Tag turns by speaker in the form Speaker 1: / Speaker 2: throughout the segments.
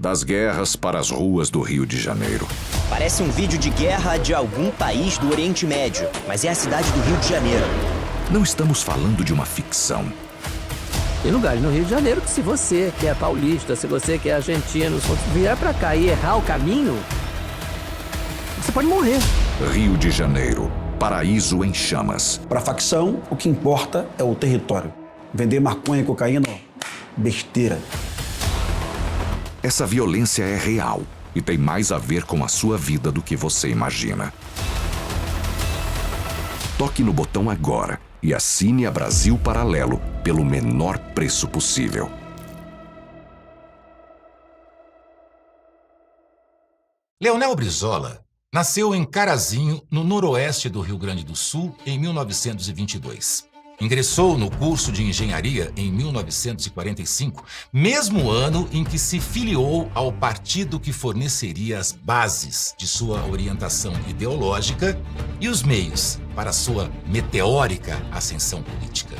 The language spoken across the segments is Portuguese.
Speaker 1: Das guerras para as ruas do Rio de Janeiro.
Speaker 2: Parece um vídeo de guerra de algum país do Oriente Médio, mas é a cidade do Rio de Janeiro.
Speaker 1: Não estamos falando de uma ficção.
Speaker 3: Tem lugares no Rio de Janeiro que, se você que é paulista, se você que é argentino, se você vier pra cá e errar o caminho, você pode morrer.
Speaker 1: Rio de Janeiro, paraíso em chamas.
Speaker 4: Para a facção, o que importa é o território. Vender maconha e cocaína, besteira.
Speaker 1: Essa violência é real e tem mais a ver com a sua vida do que você imagina. Toque no botão agora e assine a Brasil Paralelo pelo menor preço possível.
Speaker 5: Leonel Brizola nasceu em Carazinho, no noroeste do Rio Grande do Sul, em 1922. Ingressou no curso de engenharia em 1945, mesmo ano em que se filiou ao partido que forneceria as bases de sua orientação ideológica e os meios para sua meteórica ascensão política.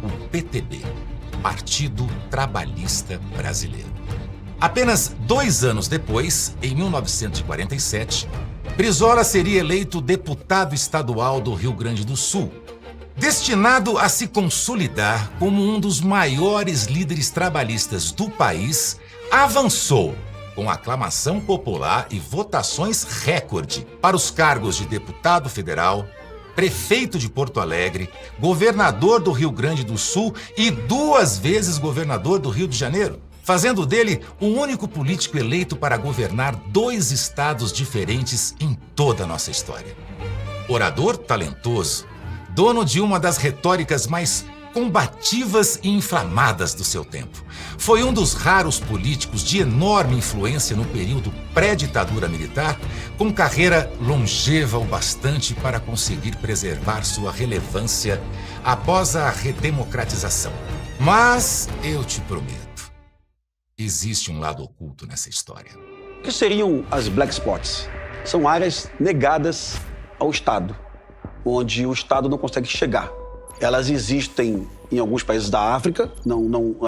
Speaker 5: O PTB, Partido Trabalhista Brasileiro. Apenas 2 anos depois, em 1947, Brizola seria eleito deputado estadual do Rio Grande do Sul, destinado a se consolidar como um dos maiores líderes trabalhistas do país. Avançou com aclamação popular e votações recorde para os cargos de deputado federal, prefeito de Porto Alegre, governador do Rio Grande do Sul e 2 vezes governador do Rio de Janeiro, fazendo dele o único político eleito para governar 2 estados diferentes em toda a nossa história. Orador talentoso, dono de uma das retóricas mais combativas e inflamadas do seu tempo. Foi um dos raros políticos de enorme influência no período pré-ditadura militar, com carreira longeva o bastante para conseguir preservar sua relevância após a redemocratização. Mas eu te prometo, existe um lado oculto nessa história.
Speaker 4: O que seriam as black spots? São áreas negadas ao Estado, onde o Estado não consegue chegar. Elas existem em alguns países da África,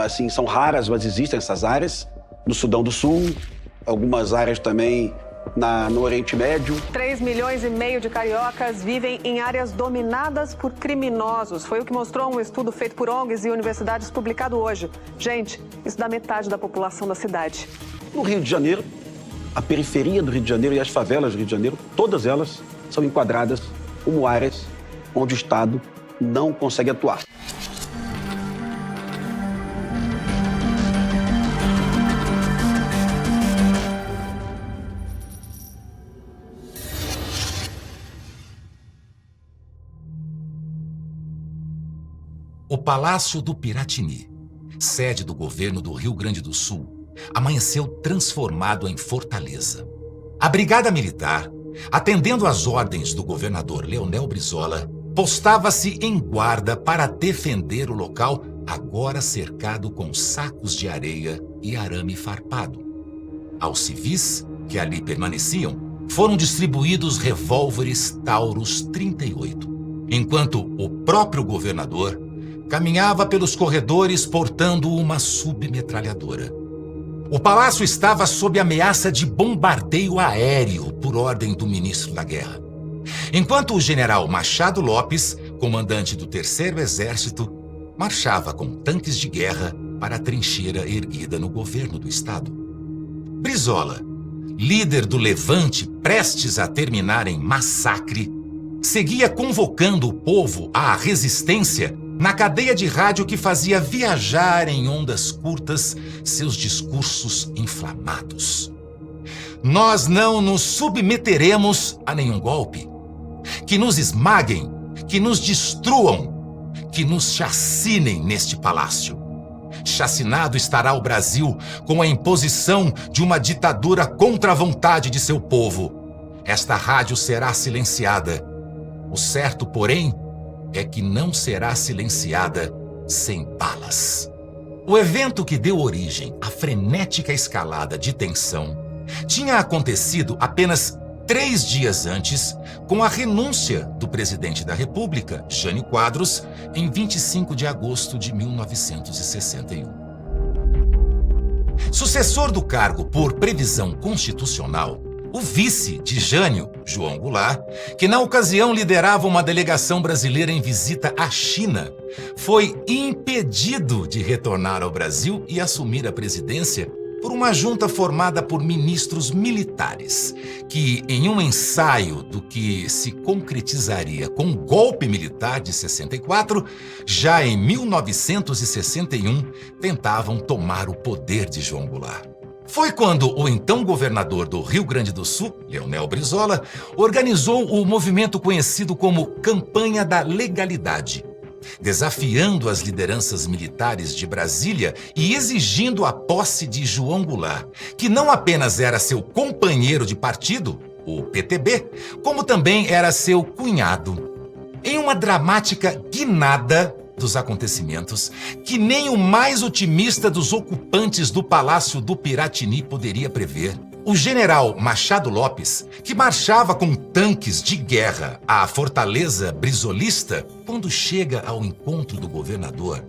Speaker 4: assim, são raras, mas existem essas áreas. No Sudão do Sul, algumas áreas também no Oriente Médio.
Speaker 6: 3,5 milhões de cariocas vivem em áreas dominadas por criminosos. Foi o que mostrou um estudo feito por ONGs e universidades publicado hoje. Gente, isso dá metade da população da cidade.
Speaker 4: No Rio de Janeiro, a periferia do Rio de Janeiro e as favelas do Rio de Janeiro, todas elas são enquadradas como áreas onde o Estado não consegue atuar.
Speaker 5: O Palácio do Piratini, sede do governo do Rio Grande do Sul, amanheceu transformado em fortaleza. A Brigada Militar, atendendo às ordens do governador Leonel Brizola, postava-se em guarda para defender o local, agora cercado com sacos de areia e arame farpado. Aos civis que ali permaneciam, foram distribuídos revólveres Taurus 38, enquanto o próprio governador caminhava pelos corredores portando uma submetralhadora. O palácio estava sob ameaça de bombardeio aéreo por ordem do ministro da Guerra, enquanto o general Machado Lopes, comandante do 3º Exército, marchava com tanques de guerra para a trincheira erguida no governo do estado. Brizola, líder do levante prestes a terminar em massacre, seguia convocando o povo à resistência na cadeia de rádio que fazia viajar em ondas curtas seus discursos inflamados. Nós não nos submeteremos a nenhum golpe. Que nos esmaguem, que nos destruam, que nos chacinem neste palácio. Chacinado estará o Brasil com a imposição de uma ditadura contra a vontade de seu povo. Esta rádio será silenciada. O certo, porém, é que não será silenciada sem balas. O evento que deu origem à frenética escalada de tensão tinha acontecido apenas 3 dias antes, com a renúncia do presidente da República, Jânio Quadros, em 25 de agosto de 1961. Sucessor do cargo por previsão constitucional, o vice de Jânio, João Goulart, que na ocasião liderava uma delegação brasileira em visita à China, foi impedido de retornar ao Brasil e assumir a presidência por uma junta formada por ministros militares, que, em um ensaio do que se concretizaria com o golpe militar de 64, já em 1961, tentavam tomar o poder de João Goulart. Foi quando o então governador do Rio Grande do Sul, Leonel Brizola, organizou o movimento conhecido como Campanha da Legalidade, desafiando as lideranças militares de Brasília e exigindo a posse de João Goulart, que não apenas era seu companheiro de partido, o PTB, como também era seu cunhado. Em uma dramática guinada dos acontecimentos, que nem o mais otimista dos ocupantes do Palácio do Piratini poderia prever, o general Machado Lopes, que marchava com tanques de guerra à fortaleza brizolista, quando chega ao encontro do governador,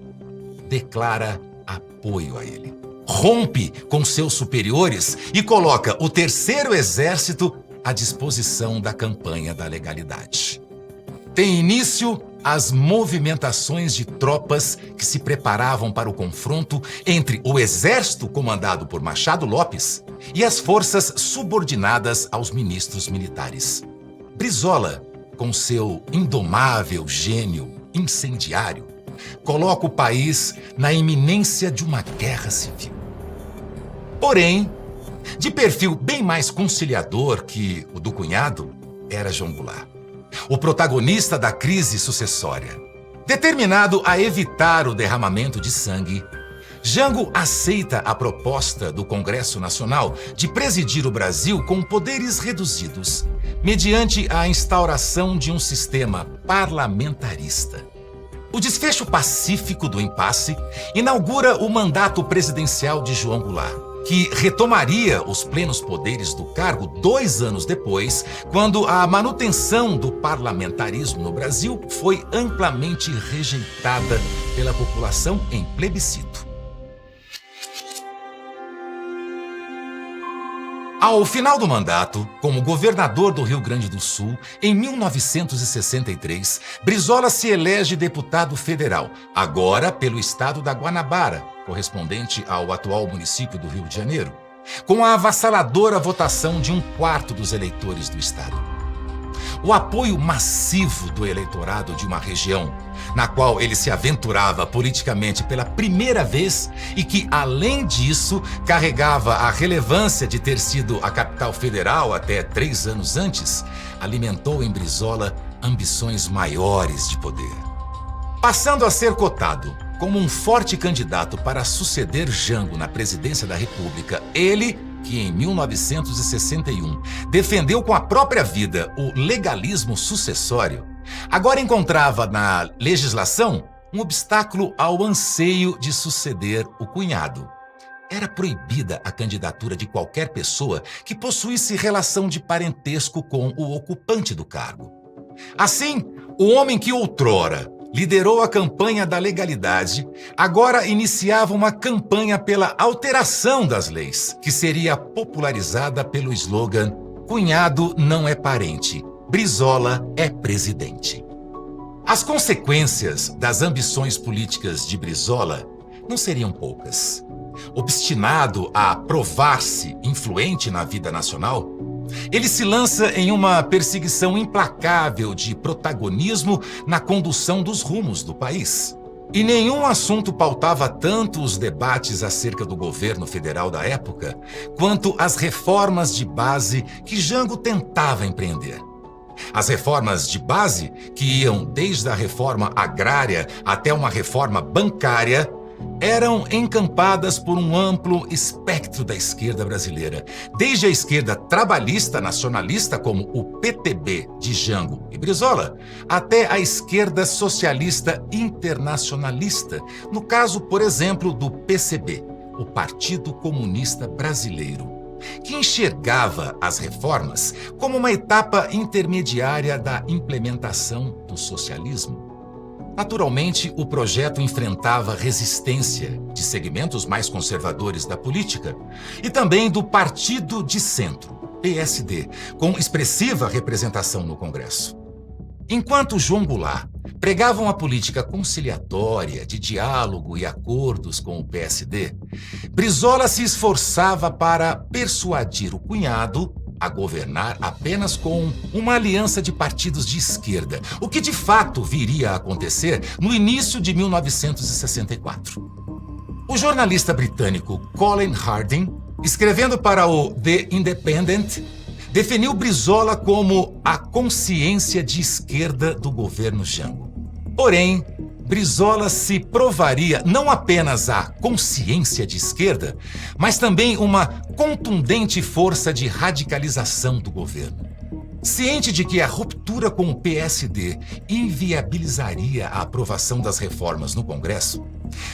Speaker 5: declara apoio a ele. Rompe com seus superiores e coloca o Terceiro Exército à disposição da Campanha da Legalidade. Tem início as movimentações de tropas que se preparavam para o confronto entre o exército comandado por Machado Lopes e as forças subordinadas aos ministros militares. Brizola, com seu indomável gênio incendiário, coloca o país na iminência de uma guerra civil. Porém, de perfil bem mais conciliador que o do cunhado, era João Goulart, o protagonista da crise sucessória. Determinado a evitar o derramamento de sangue, Jango aceita a proposta do Congresso Nacional de presidir o Brasil com poderes reduzidos, mediante a instauração de um sistema parlamentarista. O desfecho pacífico do impasse inaugura o mandato presidencial de João Goulart, que retomaria os plenos poderes do cargo 2 anos depois, quando a manutenção do parlamentarismo no Brasil foi amplamente rejeitada pela população em plebiscito. Ao final do mandato, como governador do Rio Grande do Sul, em 1963, Brizola se elege deputado federal, agora pelo estado da Guanabara, correspondente ao atual município do Rio de Janeiro, com a avassaladora votação de 1/4 dos eleitores do estado. O apoio massivo do eleitorado de uma região na qual ele se aventurava politicamente pela primeira vez e que, além disso, carregava a relevância de ter sido a capital federal até 3 anos antes, alimentou em Brizola ambições maiores de poder. Passando a ser cotado como um forte candidato para suceder Jango na presidência da República, ele, que em 1961 defendeu com a própria vida o legalismo sucessório, agora encontrava na legislação um obstáculo ao anseio de suceder o cunhado. Era proibida a candidatura de qualquer pessoa que possuísse relação de parentesco com o ocupante do cargo. Assim, o homem que outrora liderou a campanha da legalidade, agora iniciava uma campanha pela alteração das leis, que seria popularizada pelo slogan "Cunhado não é parente, Brizola é presidente". As consequências das ambições políticas de Brizola não seriam poucas. Obstinado a provar-se influente na vida nacional, ele se lança em uma perseguição implacável de protagonismo na condução dos rumos do país. E nenhum assunto pautava tanto os debates acerca do governo federal da época quanto as reformas de base que Jango tentava empreender. As reformas de base, que iam desde a reforma agrária até uma reforma bancária, eram encampadas por um amplo espectro da esquerda brasileira, desde a esquerda trabalhista nacionalista, como o PTB de Jango e Brizola, até a esquerda socialista internacionalista, no caso, por exemplo, do PCB, o Partido Comunista Brasileiro, que enxergava as reformas como uma etapa intermediária da implementação do socialismo. Naturalmente, o projeto enfrentava resistência de segmentos mais conservadores da política e também do Partido de Centro, PSD, com expressiva representação no Congresso. Enquanto João Goulart pregava uma política conciliatória, de diálogo e acordos com o PSD, Brizola se esforçava para persuadir o cunhado a governar apenas com uma aliança de partidos de esquerda, o que de fato viria a acontecer no início de 1964. O jornalista britânico Colin Harding, escrevendo para o The Independent, definiu Brizola como a consciência de esquerda do governo Jango. Porém, Brizola se provaria não apenas a consciência de esquerda, mas também uma contundente força de radicalização do governo. Ciente de que a ruptura com o PSD inviabilizaria a aprovação das reformas no Congresso,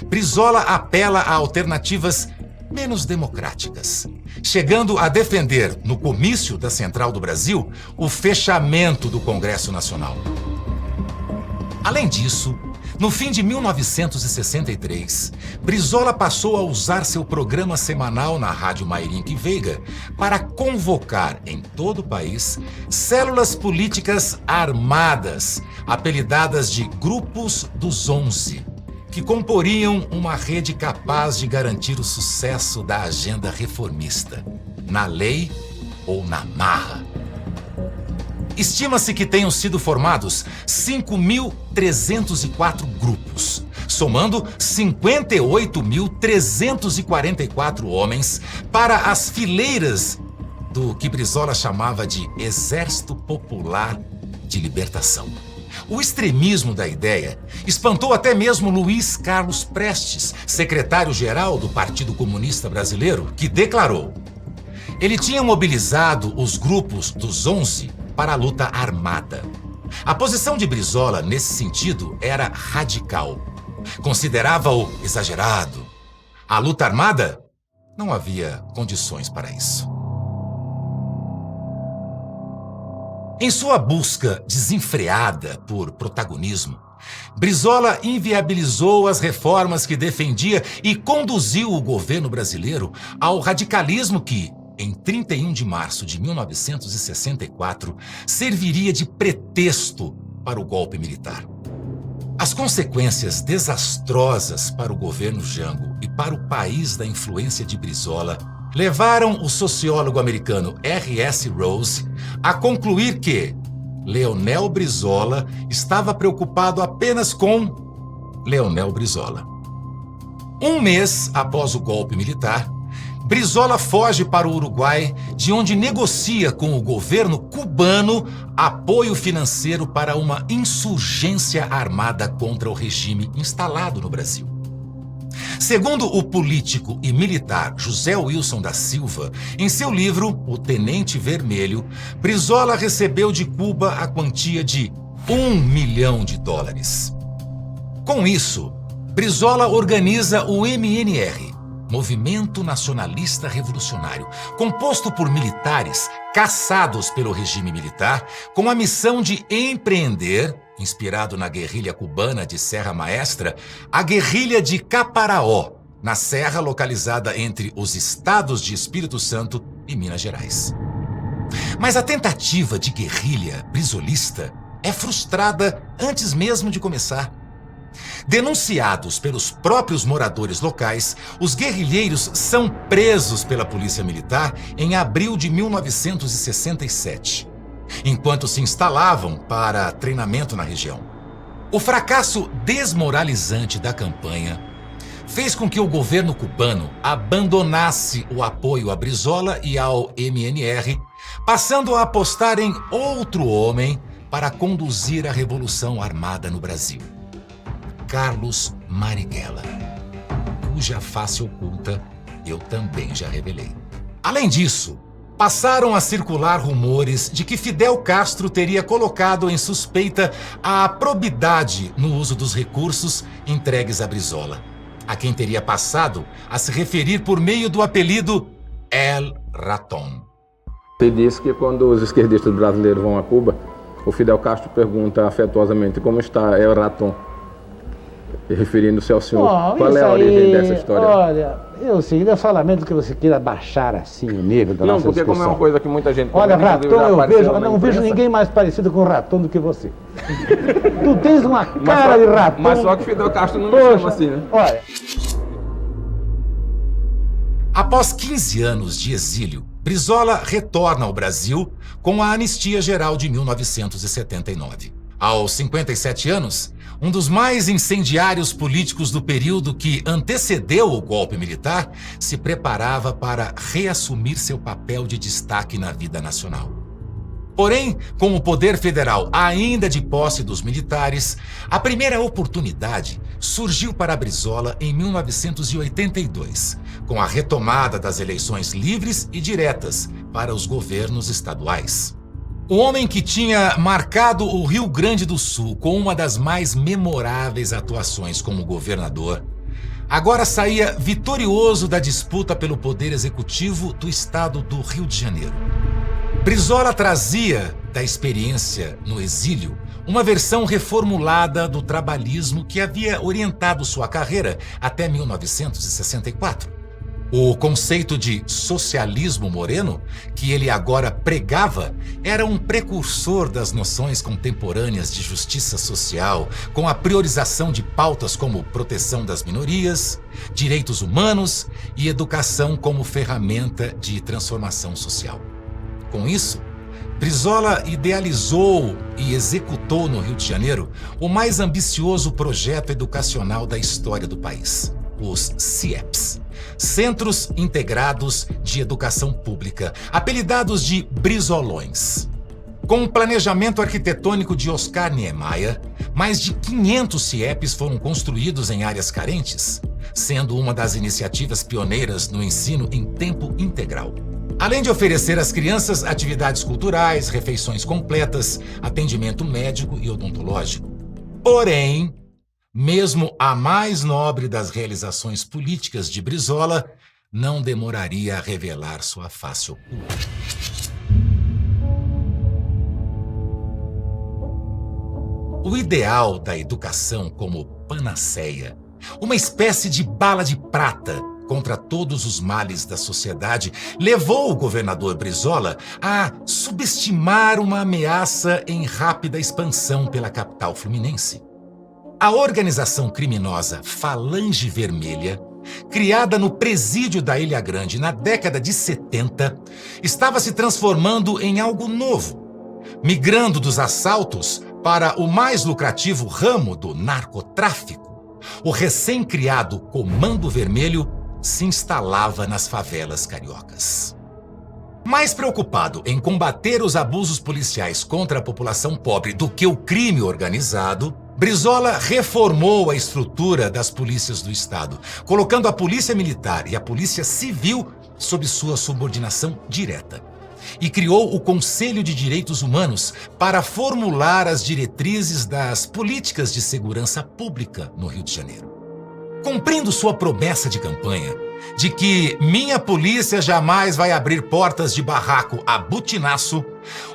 Speaker 5: Brizola apela a alternativas menos democráticas, chegando a defender, no comício da Central do Brasil, o fechamento do Congresso Nacional. Além disso, no fim de 1963, Brizola passou a usar seu programa semanal na Rádio Mairinque Veiga para convocar em todo o país células políticas armadas, apelidadas de Grupos dos 11, que comporiam uma rede capaz de garantir o sucesso da agenda reformista, na lei ou na marra. Estima-se que tenham sido formados 5.304 grupos, somando 58.344 homens para as fileiras do que Brizola chamava de Exército Popular de Libertação. O extremismo da ideia espantou até mesmo Luiz Carlos Prestes, secretário-geral do Partido Comunista Brasileiro, que declarou: ele tinha mobilizado os grupos dos 11 para a luta armada. A posição de Brizola, nesse sentido, era radical. Considerava-o exagerado. A luta armada? Não havia condições para isso. Em sua busca desenfreada por protagonismo, Brizola inviabilizou as reformas que defendia e conduziu o governo brasileiro ao radicalismo que, em 31 de março de 1964, serviria de pretexto para o golpe militar. As consequências desastrosas para o governo Jango e para o país da influência de Brizola levaram o sociólogo americano R.S. Rose a concluir que Leonel Brizola estava preocupado apenas com Leonel Brizola. Um mês após o golpe militar, Brizola foge para o Uruguai, de onde negocia com o governo cubano apoio financeiro para uma insurgência armada contra o regime instalado no Brasil. Segundo o político e militar José Wilson da Silva, em seu livro O Tenente Vermelho, Brizola recebeu de Cuba a quantia de $1 milhão. Com isso, Brizola organiza o MNR, Movimento Nacionalista Revolucionário, composto por militares caçados pelo regime militar, com a missão de empreender, inspirado na guerrilha cubana de Serra Maestra, a guerrilha de Caparaó, na serra localizada entre os estados de Espírito Santo e Minas Gerais. Mas a tentativa de guerrilha brizolista é frustrada antes mesmo de começar. Denunciados pelos próprios moradores locais, os guerrilheiros são presos pela polícia militar em abril de 1967, enquanto se instalavam para treinamento na região. O fracasso desmoralizante da campanha fez com que o governo cubano abandonasse o apoio a Brizola e ao MNR, passando a apostar em outro homem para conduzir a Revolução Armada no Brasil: Carlos Marighella, cuja face oculta eu também já revelei. Além disso, passaram a circular rumores de que Fidel Castro teria colocado em suspeita a probidade no uso dos recursos entregues a Brizola, a quem teria passado a se referir por meio do apelido El Ratón.
Speaker 7: Se diz que quando os esquerdistas brasileiros vão a Cuba, o Fidel Castro pergunta afetuosamente como está El Ratón. referindo-se ao senhor.
Speaker 8: Bom,
Speaker 7: Qual é a origem dessa história?
Speaker 8: Olha, eu sei, eu só lamento que você queira baixar assim o nível da nossa
Speaker 7: porque
Speaker 8: discussão.
Speaker 7: como é uma coisa que muita gente...
Speaker 8: Olha,
Speaker 7: comenta,
Speaker 8: Raton,
Speaker 7: inclusive, já
Speaker 8: eu
Speaker 7: apareceu na
Speaker 8: não vejo
Speaker 7: imprensa.
Speaker 8: ninguém mais parecido com o Raton do que você. Tu tens uma cara de Raton.
Speaker 7: Mas só que Fidel Castro não me
Speaker 8: Poxa,
Speaker 7: chama assim, né?
Speaker 8: Olha...
Speaker 5: Após 15 anos de exílio, Brizola retorna ao Brasil com a Anistia Geral de 1979. Aos 57 anos, um dos mais incendiários políticos do período que antecedeu o golpe militar se preparava para reassumir seu papel de destaque na vida nacional. Porém, com o poder federal ainda de posse dos militares, a primeira oportunidade surgiu para Brizola em 1982, com a retomada das eleições livres e diretas para os governos estaduais. O homem que tinha marcado o Rio Grande do Sul com uma das mais memoráveis atuações como governador, agora saía vitorioso da disputa pelo poder executivo do estado do Rio de Janeiro. Brizola trazia da experiência no exílio uma versão reformulada do trabalhismo que havia orientado sua carreira até 1964. O conceito de socialismo moreno, que ele agora pregava, era um precursor das noções contemporâneas de justiça social, com a priorização de pautas como proteção das minorias, direitos humanos e educação como ferramenta de transformação social. Com isso, Brizola idealizou e executou no Rio de Janeiro o mais ambicioso projeto educacional da história do país, os CIEPs, Centros Integrados de Educação Pública, apelidados de Brizolões. Com o planejamento arquitetônico de Oscar Niemeyer, mais de 500 CIEPs foram construídos em áreas carentes, sendo uma das iniciativas pioneiras no ensino em tempo integral. Além de oferecer às crianças atividades culturais, refeições completas, atendimento médico e odontológico. Porém, mesmo a mais nobre das realizações políticas de Brizola não demoraria a revelar sua face oculta. O ideal da educação como panaceia, uma espécie de bala de prata contra todos os males da sociedade, levou o governador Brizola a subestimar uma ameaça em rápida expansão pela capital fluminense. A organização criminosa Falange Vermelha, criada no presídio da Ilha Grande na década de 70, estava se transformando em algo novo, migrando dos assaltos para o mais lucrativo ramo do narcotráfico. O recém-criado Comando Vermelho se instalava nas favelas cariocas. Mais preocupado em combater os abusos policiais contra a população pobre do que o crime organizado, Brizola reformou a estrutura das polícias do Estado, colocando a Polícia Militar e a Polícia Civil sob sua subordinação direta. E criou o Conselho de Direitos Humanos para formular as diretrizes das políticas de segurança pública no Rio de Janeiro. Cumprindo sua promessa de campanha de que minha polícia jamais vai abrir portas de barraco a butinaço,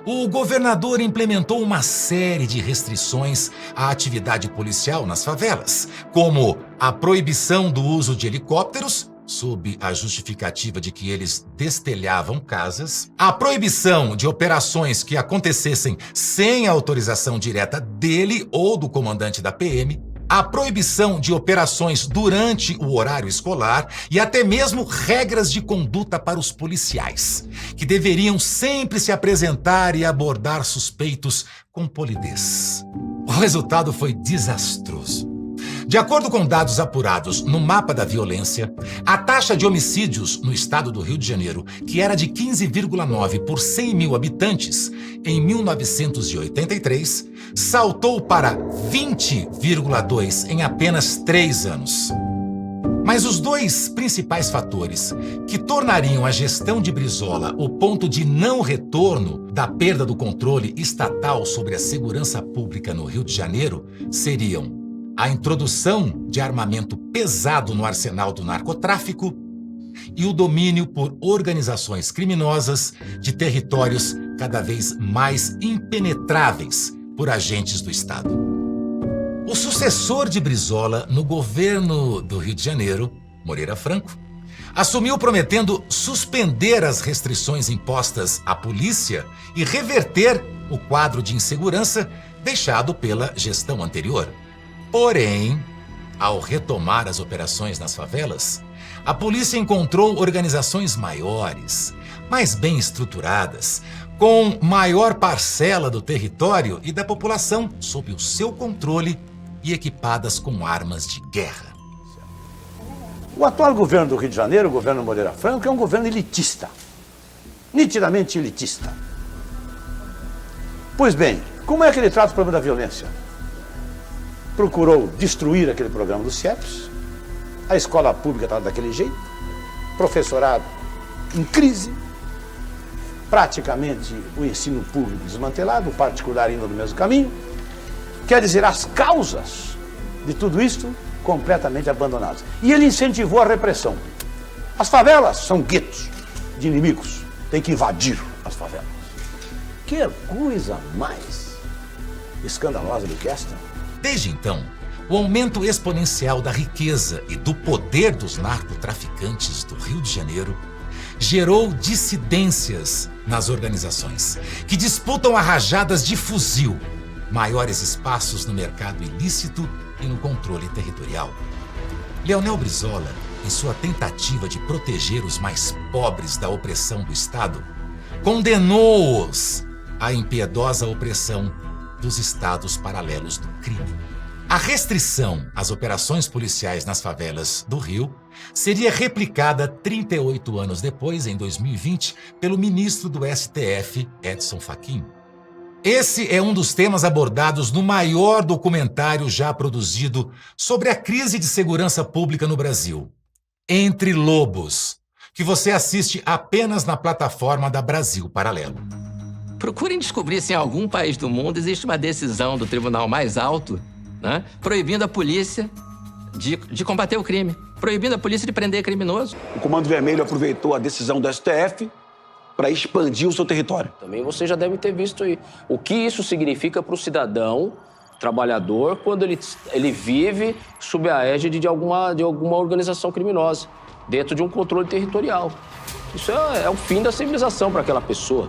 Speaker 5: o governador implementou uma série de restrições à atividade policial nas favelas, como a proibição do uso de helicópteros, sob a justificativa de que eles destelhavam casas, a proibição de operações que acontecessem sem a autorização direta dele ou do comandante da PM, a proibição de operações durante o horário escolar e até mesmo regras de conduta para os policiais, que deveriam sempre se apresentar e abordar suspeitos com polidez. O resultado foi desastroso. De acordo com dados apurados no mapa da violência, a taxa de homicídios no estado do Rio de Janeiro, que era de 15,9 por 100 mil habitantes em 1983, saltou para 20,2 em apenas 3 anos. Mas os dois principais fatores que tornariam a gestão de Brizola o ponto de não retorno da perda do controle estatal sobre a segurança pública no Rio de Janeiro seriam a introdução de armamento pesado no arsenal do narcotráfico e o domínio por organizações criminosas de territórios cada vez mais impenetráveis por agentes do Estado. O sucessor de Brizola no governo do Rio de Janeiro, Moreira Franco, assumiu prometendo suspender as restrições impostas à polícia e reverter o quadro de insegurança deixado pela gestão anterior. Porém, ao retomar as operações nas favelas, a polícia encontrou organizações maiores, mais bem estruturadas, com maior parcela do território e da população sob o seu controle e equipadas com armas de guerra.
Speaker 8: O atual governo do Rio de Janeiro, o governo Moreira Franco, é um governo elitista. Nitidamente elitista. Pois bem, como é que ele trata o problema da violência? Procurou destruir aquele programa do CIEPS, a escola pública está daquele jeito, professorado em crise, praticamente o ensino público desmantelado, o particular indo no mesmo caminho. Quer dizer, as causas de tudo isto completamente abandonadas. E ele incentivou a repressão. As favelas são guetos de inimigos. Tem que invadir as favelas. Que coisa mais escandalosa do que esta.
Speaker 5: Desde então, o aumento exponencial da riqueza e do poder dos narcotraficantes do Rio de Janeiro gerou dissidências nas organizações, que disputam a rajadas de fuzil, maiores espaços no mercado ilícito e no controle territorial. Leonel Brizola, em sua tentativa de proteger os mais pobres da opressão do Estado, condenou-os à impiedosa opressão dos estados paralelos do crime. A restrição às operações policiais nas favelas do Rio seria replicada 38 anos depois, em 2020, pelo ministro do STF, Edson Fachin. Esse é um dos temas abordados no maior documentário já produzido sobre a crise de segurança pública no Brasil, Entre Lobos, que você assiste apenas na plataforma da Brasil Paralelo.
Speaker 3: Procurem descobrir se em algum país do mundo existe uma decisão do tribunal mais alto, né, proibindo a polícia de combater o crime, proibindo a polícia de prender criminoso.
Speaker 4: O Comando Vermelho aproveitou a decisão do STF para expandir o seu território.
Speaker 9: Também você já deve ter visto aí o que isso significa para o cidadão trabalhador quando ele vive sob a égide de alguma organização criminosa, dentro de um controle territorial. Isso é o fim da civilização para aquela pessoa.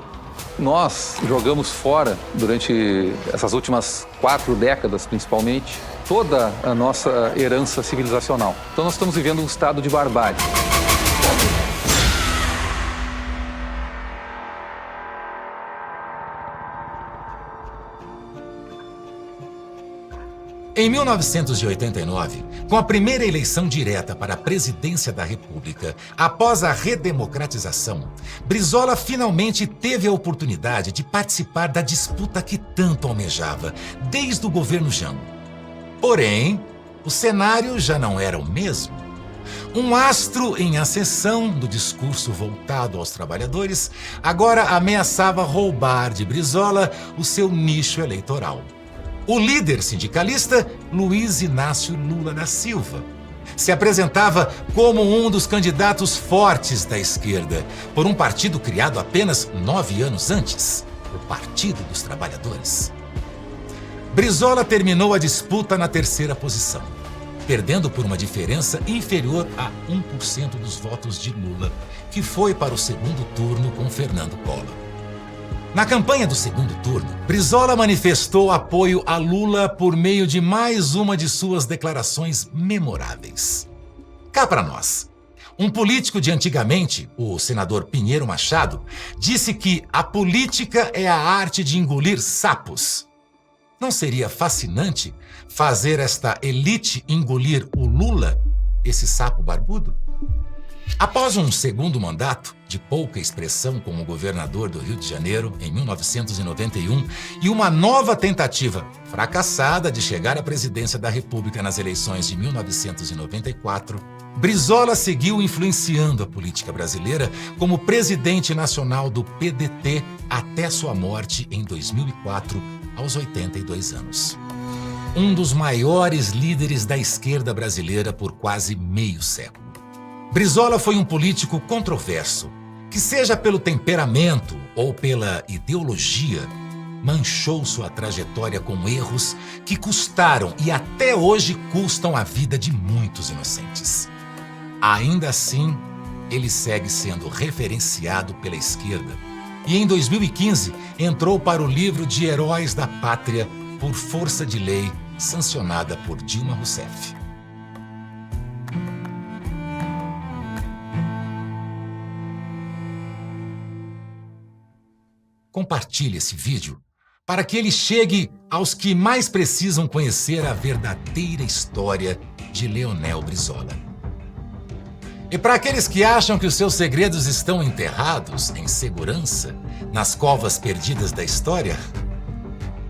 Speaker 10: Nós jogamos fora, durante essas últimas 4 décadas principalmente, toda a nossa herança civilizacional. Então nós estamos vivendo um estado de barbárie.
Speaker 5: Em 1989, com a primeira eleição direta para a presidência da República, após a redemocratização, Brizola finalmente teve a oportunidade de participar da disputa que tanto almejava, desde o governo Jango. Porém, o cenário já não era o mesmo. Um astro em ascensão do discurso voltado aos trabalhadores agora ameaçava roubar de Brizola o seu nicho eleitoral. O líder sindicalista, Luiz Inácio Lula da Silva, se apresentava como um dos candidatos fortes da esquerda, por um partido criado apenas 9 anos antes, o Partido dos Trabalhadores. Brizola terminou a disputa na 3ª posição, perdendo por uma diferença inferior a 1% dos votos de Lula, que foi para o 2º turno com Fernando Collor. Na campanha do 2º turno, Brizola manifestou apoio a Lula por meio de mais uma de suas declarações memoráveis. Cá para nós. Um político de antigamente, o senador Pinheiro Machado, disse que a política é a arte de engolir sapos. Não seria fascinante fazer esta elite engolir o Lula, esse sapo barbudo? Após um 2º mandato, de pouca expressão como governador do Rio de Janeiro, em 1991, e uma nova tentativa fracassada de chegar à presidência da República nas eleições de 1994, Brizola seguiu influenciando a política brasileira como presidente nacional do PDT até sua morte em 2004, aos 82 anos. Um dos maiores líderes da esquerda brasileira por quase meio século. Brizola foi um político controverso, que seja pelo temperamento ou pela ideologia, manchou sua trajetória com erros que custaram e até hoje custam a vida de muitos inocentes. Ainda assim, ele segue sendo referenciado pela esquerda e em 2015 entrou para o livro de Heróis da Pátria por força de lei sancionada por Dilma Rousseff. Compartilhe esse vídeo para que ele chegue aos que mais precisam conhecer a verdadeira história de Leonel Brizola. E para aqueles que acham que os seus segredos estão enterrados em segurança nas covas perdidas da história,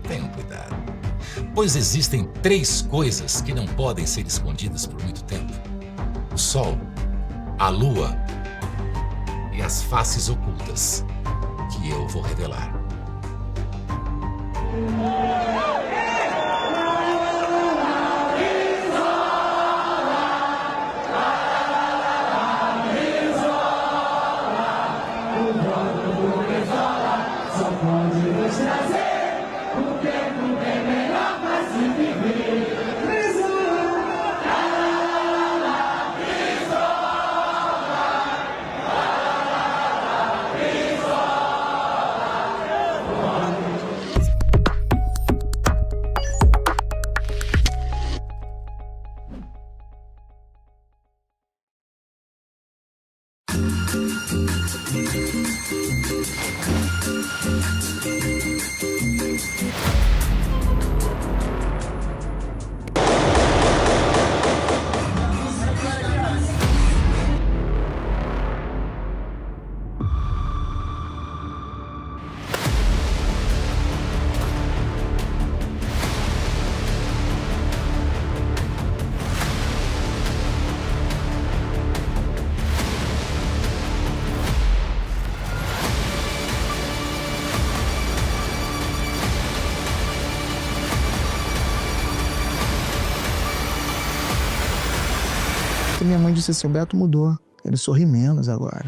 Speaker 5: tenham cuidado, pois existem 3 coisas que não podem ser escondidas por muito tempo: o Sol, a Lua e as faces ocultas que eu vou revelar.
Speaker 11: Minha mãe disse assim: o Beto mudou, ele sorri menos agora.